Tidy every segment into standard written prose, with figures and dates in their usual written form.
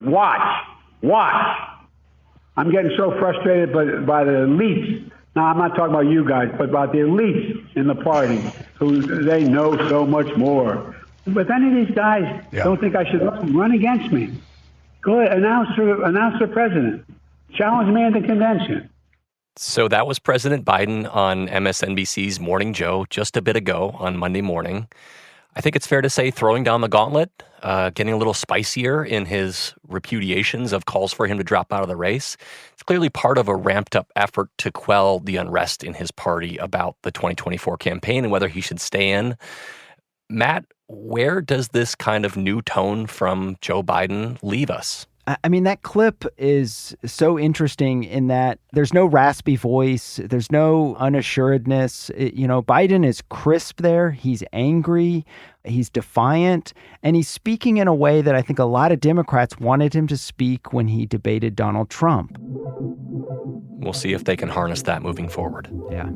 Watch. I'm getting so frustrated by the elites. Now, I'm not talking about you guys, but about the elites in the party who they know so much more. But if any of these guys don't think I should run against me, go ahead, announce for president. Challenge me at the convention. So that was President Biden on MSNBC's Morning Joe just a bit ago on Monday morning. I think it's fair to say throwing down the gauntlet, getting a little spicier in his repudiations of calls for him to drop out of the race. It's clearly part of a ramped-up effort to quell the unrest in his party about the 2024 campaign and whether he should stay in. Matt, where does this kind of new tone from Joe Biden leave us? I mean, that clip is so interesting in that there's no raspy voice. There's no unassuredness. Biden is crisp there. He's angry. He's defiant. And he's speaking in a way that I think a lot of Democrats wanted him to speak when he debated Donald Trump. We'll see if they can harness that moving forward. Yeah.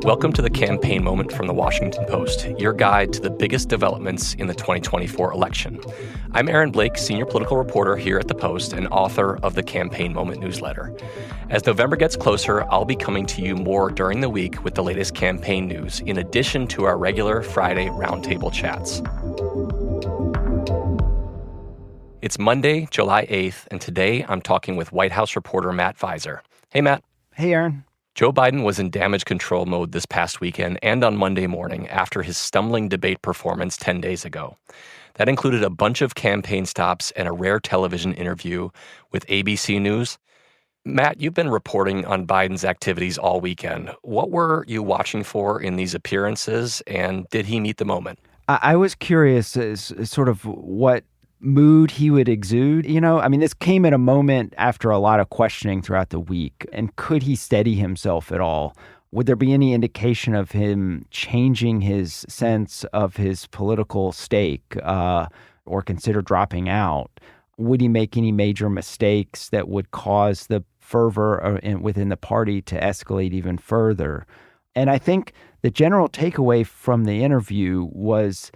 Welcome to the Campaign Moment from the Washington Post, your guide to the biggest developments in the 2024 election. I'm Aaron Blake, senior political reporter here at the Post and author of the Campaign Moment newsletter. As November gets closer, I'll be coming to you more during the week with the latest campaign news, in addition to our regular Friday roundtable chats. It's Monday, July 8th, and today I'm talking with White House reporter Matt Viser. Hey, Matt. Hey, Aaron. Joe Biden was in damage control mode this past weekend and on Monday morning after his stumbling debate performance 10 days ago. That included a bunch of campaign stops and a rare television interview with ABC News. Matt, you've been reporting on Biden's activities all weekend. What were you watching for in these appearances, and did he meet the moment? I was curious as sort of what mood he would exude. This came at a moment after a lot of questioning throughout the week. And could he steady himself at all? Would there be any indication of him changing his sense of his political stake or consider dropping out? Would he make any major mistakes that would cause the fervor within the party to escalate even further? And I think the general takeaway from the interview was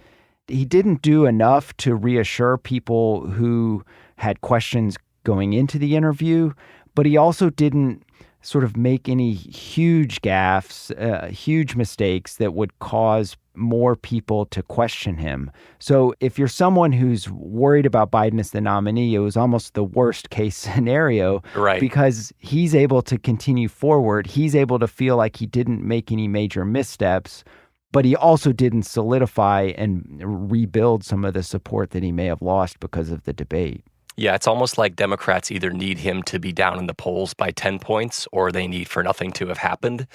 he didn't do enough to reassure people who had questions going into the interview, but he also didn't sort of make any huge gaffes, huge mistakes that would cause more people to question him. So if you're someone who's worried about Biden as the nominee, it was almost the worst case scenario, right? Because he's able to continue forward. He's able to feel like he didn't make any major missteps, but he also didn't solidify and rebuild some of the support that he may have lost because of the debate. Yeah, it's almost like Democrats either need him to be down in the polls by 10 points or they need for nothing to have happened.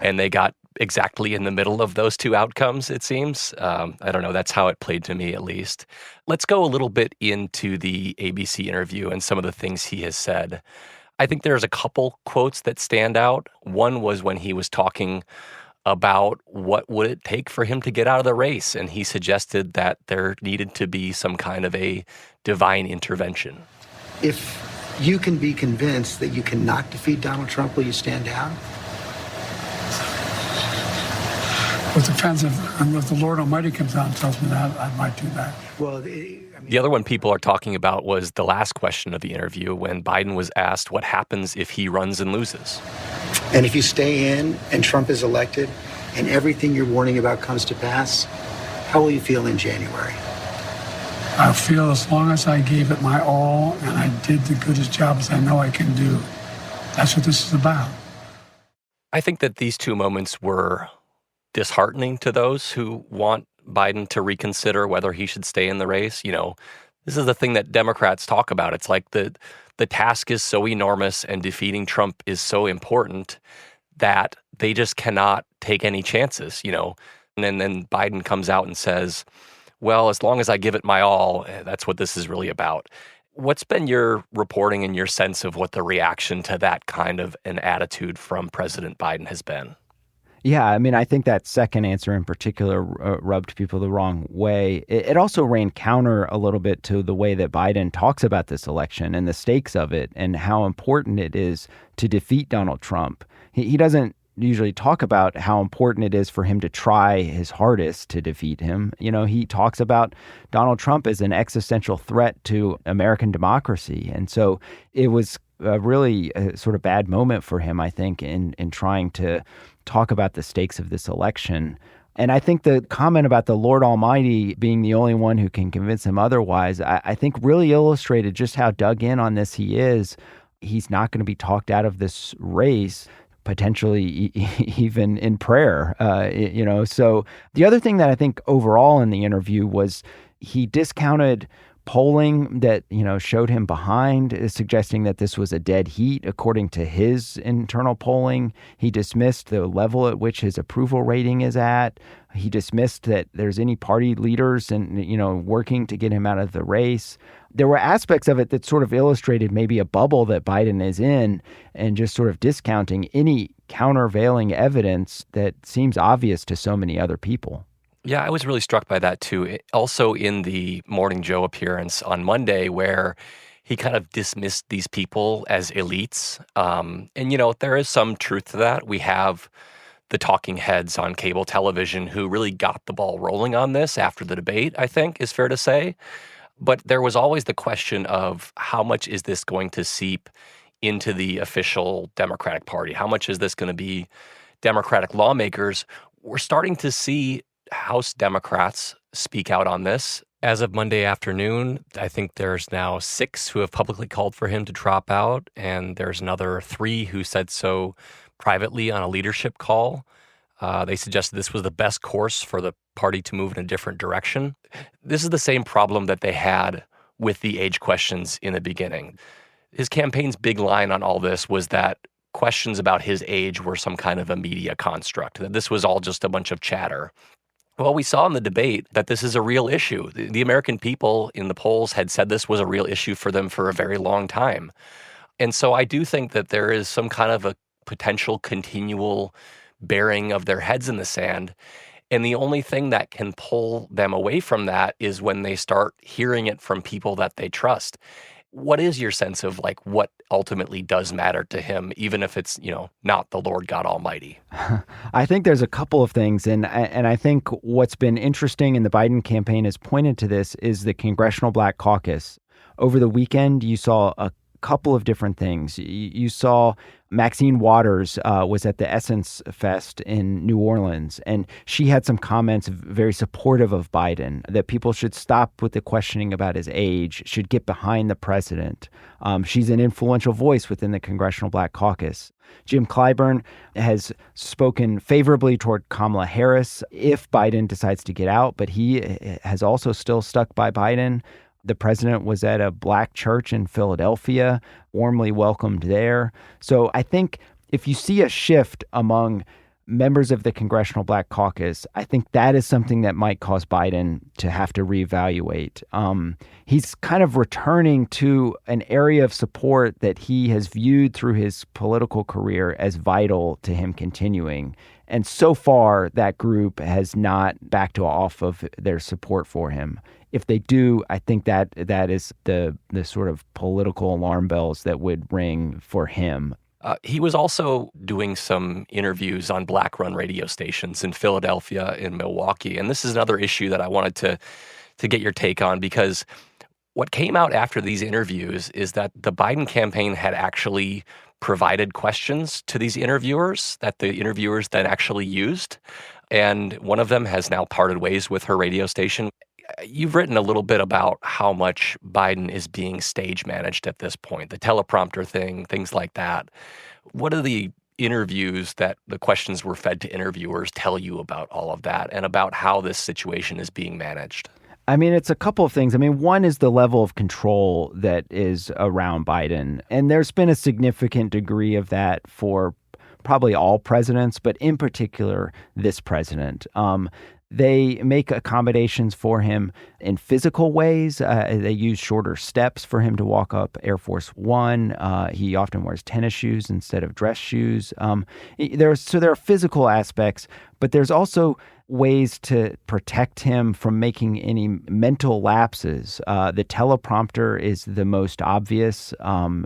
And they got exactly in the middle of those two outcomes, it seems. I don't know. That's how it played to me, at least. Let's go a little bit into the ABC interview and some of the things he has said. I think there's a couple quotes that stand out. One was when he was talking about what would it take for him to get out of the race. And he suggested that there needed to be some kind of a divine intervention. If you can be convinced that you cannot defeat Donald Trump, will you stand down? Well, it depends if the Lord Almighty comes out and tells me that, I might do that. Well, the other one people are talking about was the last question of the interview when Biden was asked what happens if he runs and loses. And if you stay in and Trump is elected and everything you're warning about comes to pass, how will you feel in January? I feel as long as I gave it my all and I did the goodest job as I know I can do. That's what this is about. I think that these two moments were disheartening to those who want Biden to reconsider whether he should stay in the race. This is the thing that Democrats talk about. It's like the task is so enormous and defeating Trump is so important that they just cannot take any chances, And then Biden comes out and says, well, as long as I give it my all, that's what this is really about. What's been your reporting and your sense of what the reaction to that kind of an attitude from President Biden has been? Yeah, I think that second answer in particular rubbed people the wrong way. It also ran counter a little bit to the way that Biden talks about this election and the stakes of it and how important it is to defeat Donald Trump. He doesn't usually talk about how important it is for him to try his hardest to defeat him. He talks about Donald Trump as an existential threat to American democracy. And so it was really a sort of bad moment for him, I think, in trying to talk about the stakes of this election. And I think the comment about the Lord Almighty being the only one who can convince him otherwise, I think really illustrated just how dug in on this he is. He's not going to be talked out of this race, potentially even in prayer. So the other thing that I think overall in the interview was he discounted polling that, showed him behind, suggesting that this was a dead heat according to his internal polling. He dismissed the level at which his approval rating is at. He dismissed that there's any party leaders and, working to get him out of the race. There were aspects of it that sort of illustrated maybe a bubble that Biden is in and just sort of discounting any countervailing evidence that seems obvious to so many other people. Yeah, I was really struck by that too. Also in the Morning Joe appearance on Monday, where he kind of dismissed these people as elites. And, there is some truth to that. We have the talking heads on cable television who really got the ball rolling on this after the debate, I think is fair to say. But there was always the question of how much is this going to seep into the official Democratic Party? How much is this going to be Democratic lawmakers? We're starting to see House Democrats speak out on this. As of Monday afternoon, I think there's now 6 who have publicly called for him to drop out, and there's another 3 who said so privately on a leadership call. They suggested this was the best course for the party to move in a different direction. This is the same problem that they had with the age questions in the beginning. His campaign's big line on all this was that questions about his age were some kind of a media construct, that this was all just a bunch of chatter. Well, we saw in the debate that this is a real issue. The American people in the polls had said this was a real issue for them for a very long time. And so I do think that there is some kind of a potential continual burying of their heads in the sand. And the only thing that can pull them away from that is when they start hearing it from people that they trust. What is your sense of what ultimately does matter to him, even if it's, not the Lord God Almighty? I think there's a couple of things. And I think what's been interesting in the Biden campaign has pointed to this is the Congressional Black Caucus. Over the weekend, you saw a couple of different things. You saw Maxine Waters was at the Essence Fest in New Orleans, and she had some comments very supportive of Biden, that people should stop with the questioning about his age, should get behind the president. She's an influential voice within the Congressional Black Caucus. Jim Clyburn has spoken favorably toward Kamala Harris if Biden decides to get out, but he has also still stuck by Biden. The president was at a black church in Philadelphia, warmly welcomed there. So I think if you see a shift among members of the Congressional Black Caucus, I think that is something that might cause Biden to have to reevaluate. He's kind of returning to an area of support that he has viewed through his political career as vital to him continuing. And so far, that group has not backed off of their support for him. If they do, I think that is the sort of political alarm bells that would ring for him. He was also doing some interviews on Black-run radio stations in Philadelphia and Milwaukee. And this is another issue that I wanted to get your take on, because what came out after these interviews is that the Biden campaign had actually provided questions to these interviewers that the interviewers then actually used. And one of them has now parted ways with her radio station. You've written a little bit about how much Biden is being stage managed at this point, the teleprompter thing, things like that. What do the interviews that the questions were fed to interviewers tell you about all of that and about how this situation is being managed? I mean, it's a couple of things. I mean, one is the level of control that is around Biden. And there's been a significant degree of that for probably all presidents, but in particular, this president. They make accommodations for him in physical ways. They use shorter steps for him to walk up Air Force One. He often wears tennis shoes instead of dress shoes. There are physical aspects, but there's also ways to protect him from making any mental lapses. The teleprompter is the most obvious,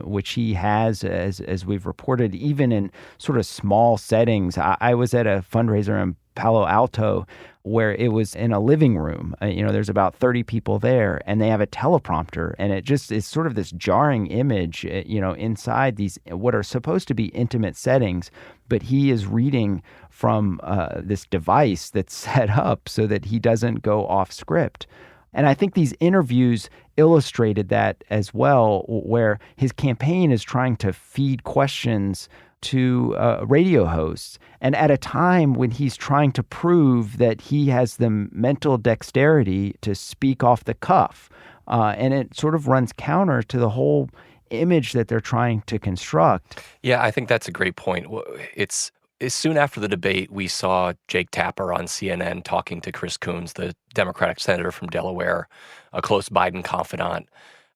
which he has, as we've reported, even in sort of small settings. I was at a fundraiser in Palo Alto where it was in a living room. There's about 30 people there, and they have a teleprompter, and it just is sort of this jarring image, inside these what are supposed to be intimate settings, but he is reading from this device that's set up so that he doesn't go off script. And I think these interviews illustrated that as well, where his campaign is trying to feed questions to radio hosts, and at a time when he's trying to prove that he has the mental dexterity to speak off the cuff. And it sort of runs counter to the whole image that they're trying to construct. Yeah, I think that's a great point. It's soon after the debate, we saw Jake Tapper on CNN talking to Chris Coons, the Democratic senator from Delaware, a close Biden confidant,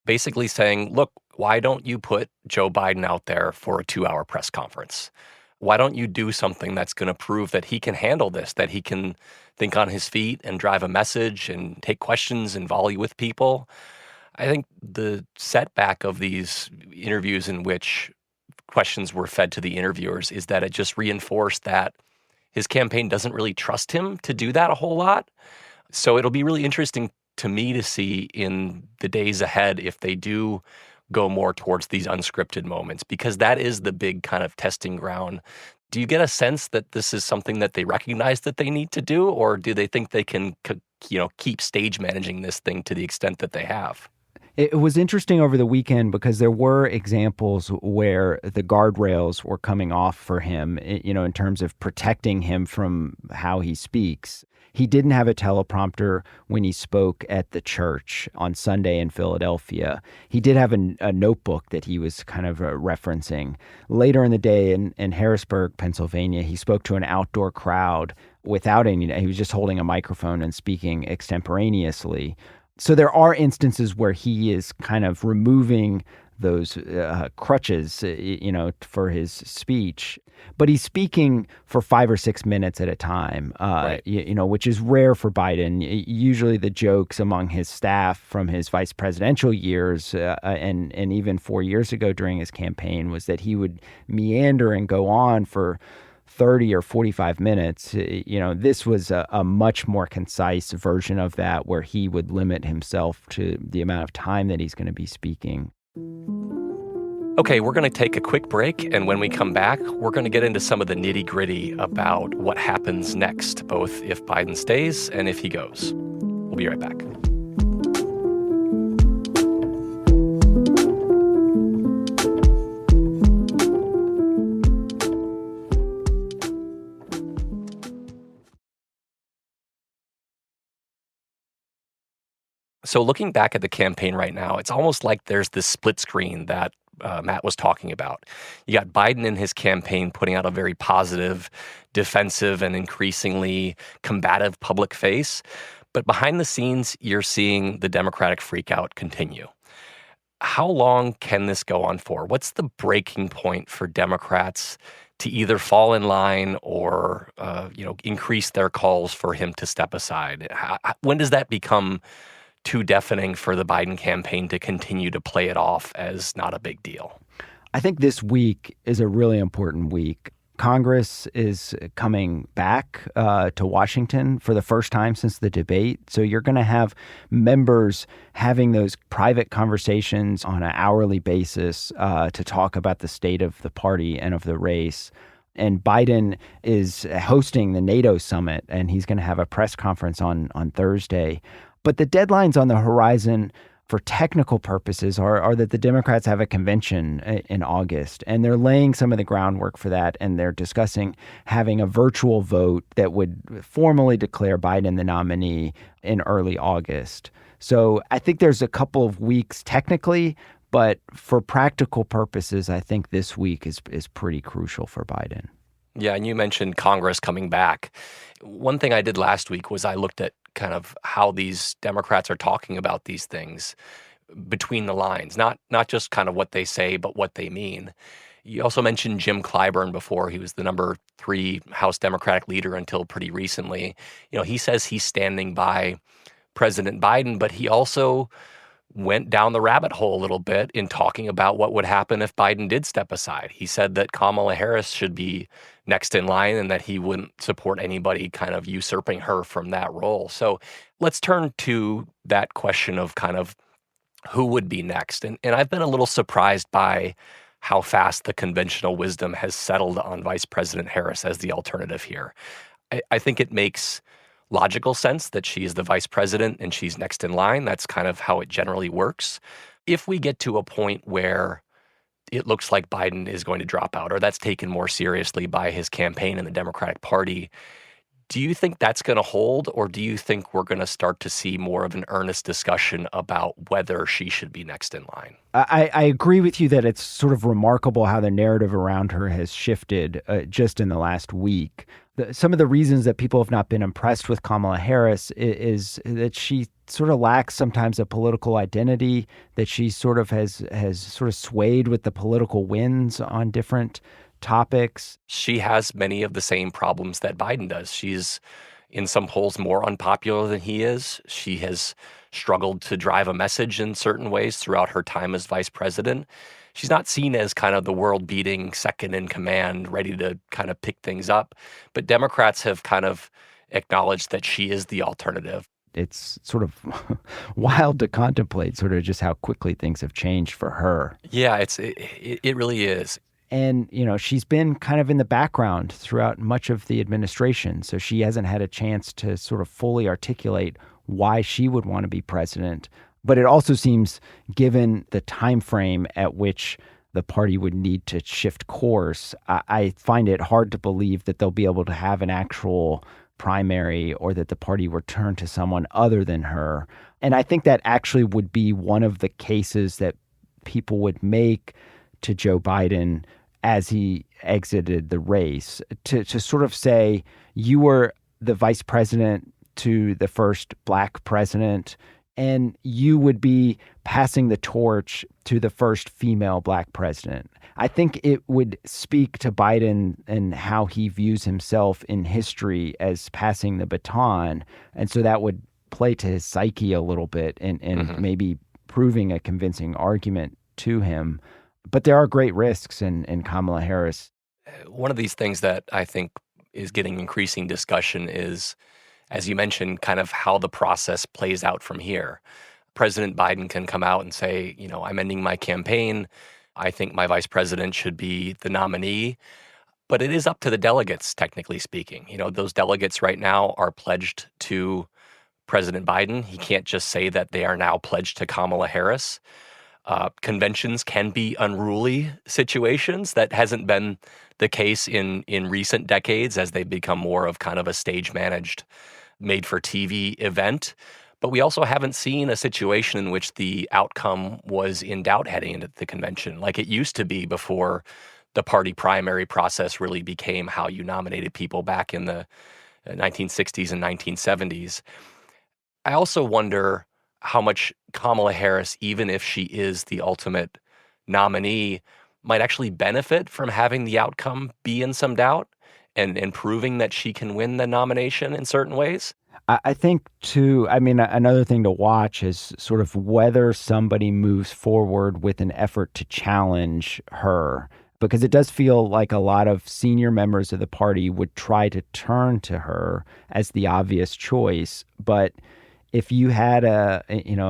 basically saying, look, why don't you put Joe Biden out there for a 2-hour press conference? Why don't you do something that's going to prove that he can handle this, that he can think on his feet and drive a message and take questions and volley with people? I think the setback of these interviews in which questions were fed to the interviewers is that it just reinforced that his campaign doesn't really trust him to do that a whole lot. So it'll be really interesting to me to see in the days ahead if they do go more towards these unscripted moments, because that is the big kind of testing ground. Do you get a sense that this is something that they recognize that they need to do, or do they think they can, keep stage managing this thing to the extent that they have? It was interesting over the weekend because there were examples where the guardrails were coming off for him, in terms of protecting him from how he speaks. He didn't have a teleprompter when he spoke at the church on Sunday in Philadelphia. He did have a notebook that he was kind of referencing. Later in the day in Harrisburg, Pennsylvania, he spoke to an outdoor crowd without he was just holding a microphone and speaking extemporaneously. So there are instances where he is kind of removing those crutches, for his speech. But he's speaking for 5 or 6 minutes at a time, right. Which is rare for Biden. Usually the jokes among his staff from his vice presidential years and even 4 years ago during his campaign was that he would meander and go on for 30 or 45 minutes. This was a much more concise version of that, where he would limit himself to the amount of time that he's going to be speaking. Okay, we're going to take a quick break, and when we come back, we're going to get into some of the nitty-gritty about what happens next, both if Biden stays and if he goes. We'll be right back. So looking back at the campaign right now, it's almost like there's this split screen that Matt was talking about. You got Biden in his campaign putting out a very positive, defensive, and increasingly combative public face. But behind the scenes, you're seeing the Democratic freakout continue. How long can this go on for? What's the breaking point for Democrats to either fall in line or increase their calls for him to step aside? When does that become too deafening for the Biden campaign to continue to play it off as not a big deal? I think this week is a really important week. Congress is coming back to Washington for the first time since the debate. So you're going to have members having those private conversations on an hourly basis to talk about the state of the party and of the race. And Biden is hosting the NATO summit, and he's going to have a press conference on Thursday. But the deadlines on the horizon for technical purposes are that the Democrats have a convention in August, and they're laying some of the groundwork for that, and they're discussing having a virtual vote that would formally declare Biden the nominee in early August. So I think there's a couple of weeks technically, but for practical purposes, I think this week is pretty crucial for Biden. Yeah, and you mentioned Congress coming back. One thing I did last week was I looked at kind of how these Democrats are talking about these things between the lines, not just kind of what they say, but what they mean. You also mentioned Jim Clyburn before. He was the number 3 House Democratic leader until pretty recently. He says he's standing by President Biden, but he also went down the rabbit hole a little bit in talking about what would happen if Biden did step aside. He said that Kamala Harris should be next in line and that he wouldn't support anybody kind of usurping her from that role. So let's turn to that question of kind of who would be next. And I've been a little surprised by how fast the conventional wisdom has settled on Vice President Harris as the alternative here. I think it makes logical sense that she is the vice president and she's next in line. That's kind of how it generally works. If we get to a point where it looks like Biden is going to drop out, or that's taken more seriously by his campaign and the Democratic Party, do you think that's going to hold, or do you think we're going to start to see more of an earnest discussion about whether she should be next in line? I agree with you that it's sort of remarkable how the narrative around her has shifted just in the last week. Some of the reasons that people have not been impressed with Kamala Harris is that she sort of lacks sometimes a political identity, that she sort of has sort of swayed with the political winds on different topics. She has many of the same problems that Biden does. She's in some polls more unpopular than he is. She has struggled to drive a message in certain ways throughout her time as vice president. She's not seen as kind of the world-beating second in command, ready to kind of pick things up. But Democrats have kind of acknowledged that she is the alternative. It's sort of wild to contemplate sort of just how quickly things have changed for her. Yeah, it really is. And, she's been kind of in the background throughout much of the administration. So she hasn't had a chance to sort of fully articulate why she would want to be president. But it also seems, given the time frame at which the party would need to shift course, I find it hard to believe that they'll be able to have an actual primary or that the party would turn to someone other than her. And I think that actually would be one of the cases that people would make to Joe Biden as he exited the race, to sort of say, you were the vice president to the first black president, and you would be passing the torch to the first female black president. I think it would speak to Biden and how he views himself in history as passing the baton. And so that would play to his psyche a little bit and maybe proving a convincing argument to him. But there are great risks in Kamala Harris. One of these things that I think is getting increasing discussion is, as you mentioned, kind of how the process plays out from here. President Biden can come out and say, I'm ending my campaign. I think my vice president should be the nominee. But it is up to the delegates, technically speaking. Those delegates right now are pledged to President Biden. He can't just say that they are now pledged to Kamala Harris. Conventions can be unruly situations. That hasn't been the case in recent decades as they've become more of kind of a stage-managed, made-for-TV event. But we also haven't seen a situation in which the outcome was in doubt heading into the convention, like it used to be before the party primary process really became how you nominated people back in the 1960s and 1970s. I also wonder how much Kamala Harris, even if she is the ultimate nominee, might actually benefit from having the outcome be in some doubt and proving that she can win the nomination in certain ways. I think, too, another thing to watch is sort of whether somebody moves forward with an effort to challenge her, because it does feel like a lot of senior members of the party would try to turn to her as the obvious choice. But if you had a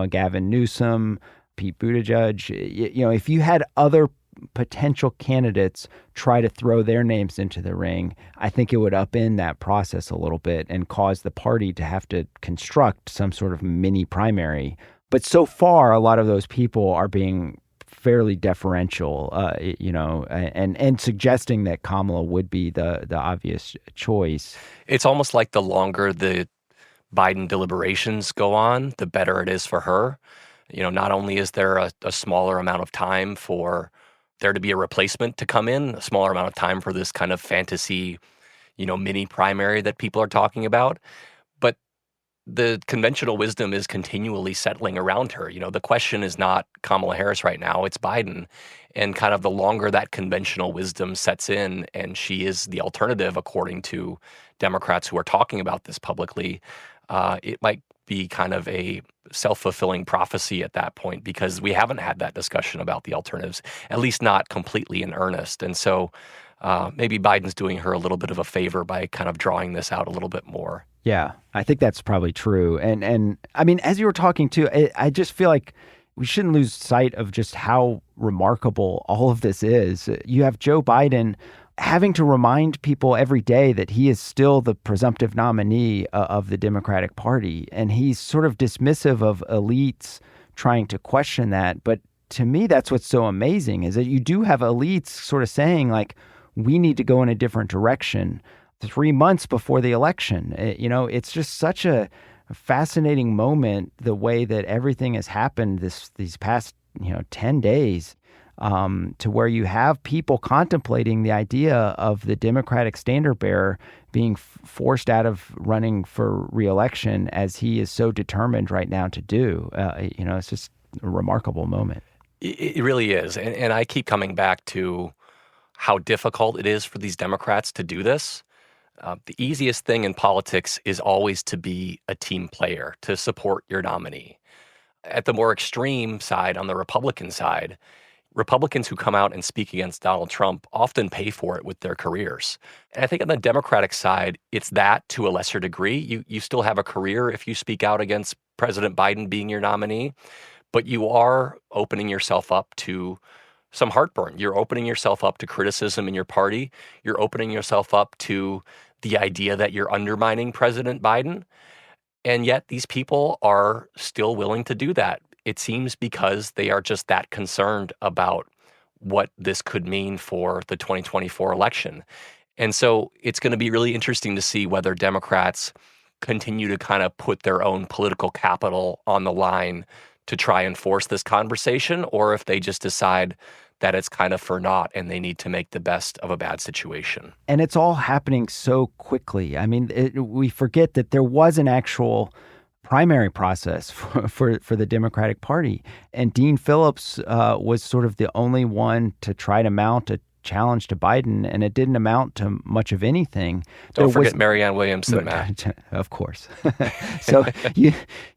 Gavin Newsom, Pete Buttigieg, if you had other potential candidates try to throw their names into the ring, I think it would upend that process a little bit and cause the party to have to construct some sort of mini primary. But so far, a lot of those people are being fairly deferential, and suggesting that Kamala would be the obvious choice. It's almost like the longer the Biden deliberations go on, the better it is for her. Not only is there a smaller amount of time for there to be a replacement to come in, a smaller amount of time for this kind of fantasy, mini primary that people are talking about, but the conventional wisdom is continually settling around her. The question is not Kamala Harris right now, it's Biden. And kind of the longer that conventional wisdom sets in, and she is the alternative, according to Democrats who are talking about this publicly, it might be kind of a self-fulfilling prophecy at that point, because we haven't had that discussion about the alternatives, at least not completely in earnest. And so maybe Biden's doing her a little bit of a favor by kind of drawing this out a little bit more. Yeah, I think that's probably true. And I mean, as you were talking too, I just feel like we shouldn't lose sight of just how remarkable all of this is. You have Joe Biden having to remind people every day that he is still the presumptive nominee of the Democratic Party. And he's sort of dismissive of elites trying to question that. But to me, that's what's so amazing, is that you do have elites sort of saying, like, we need to go in a different direction 3 months before the election. It's just such a fascinating moment, the way that everything has happened these past 10 days, to where you have people contemplating the idea of the Democratic standard bearer being forced out of running for re-election, as he is so determined right now to do. It's just a remarkable moment. It really is. And I keep coming back to how difficult it is for these Democrats to do this. The easiest thing in politics is always to be a team player, to support your nominee. At the more extreme side, on the Republican side, Republicans who come out and speak against Donald Trump often pay for it with their careers. And I think on the Democratic side, it's that to a lesser degree. You still have a career if you speak out against President Biden being your nominee, but you are opening yourself up to some heartburn. You're opening yourself up to criticism in your party. You're opening yourself up to the idea that you're undermining President Biden. And yet these people are still willing to do that. It seems because they are just that concerned about what this could mean for the 2024 election. And so it's going to be really interesting to see whether Democrats continue to kind of put their own political capital on the line to try and force this conversation, or if they just decide that it's kind of for naught and they need to make the best of a bad situation. And it's all happening so quickly. I mean, we forget that there was an actual primary process for the Democratic Party. And Dean Phillips was sort of the only one to try to mount a challenge to Biden, and it didn't amount to much of anything. Don't forget Marianne Williamson, Matt. Of course. So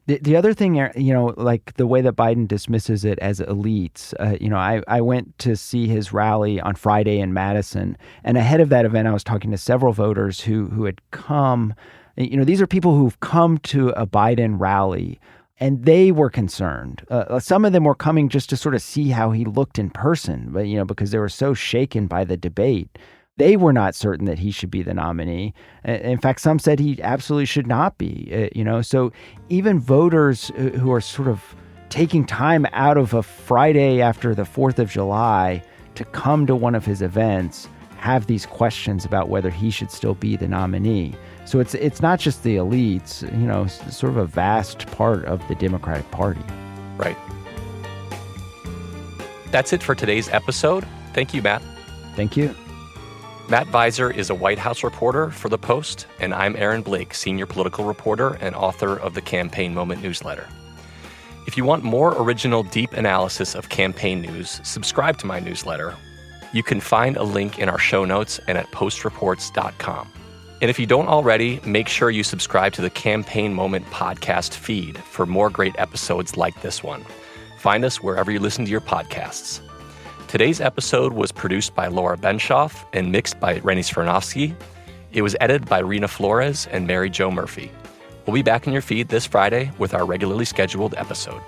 the other thing, like the way that Biden dismisses it as elites, I went to see his rally on Friday in Madison, and ahead of that event, I was talking to several voters who had come. These are people who've come to a Biden rally, and they were concerned. Some of them were coming just to sort of see how he looked in person, but because they were so shaken by the debate. They were not certain that he should be the nominee. In fact, some said he absolutely should not be. So even voters who are sort of taking time out of a Friday after the 4th of July to come to one of his events have these questions about whether he should still be the nominee. So it's not just the elites, it's sort of a vast part of the Democratic Party. Right. That's it for today's episode. Thank you, Matt. Thank you. Matt Viser is a White House reporter for The Post, and I'm Aaron Blake, senior political reporter and author of the Campaign Moment newsletter. If you want more original, deep analysis of campaign news, subscribe to my newsletter. You can find a link in our show notes and at postreports.com. And if you don't already, make sure you subscribe to the Campaign Moment podcast feed for more great episodes like this one. Find us wherever you listen to your podcasts. Today's episode was produced by Laura Benshoff and mixed by Rennie Svirnovsky. It was edited by Rena Flores and Mary Jo Murphy. We'll be back in your feed this Friday with our regularly scheduled episode.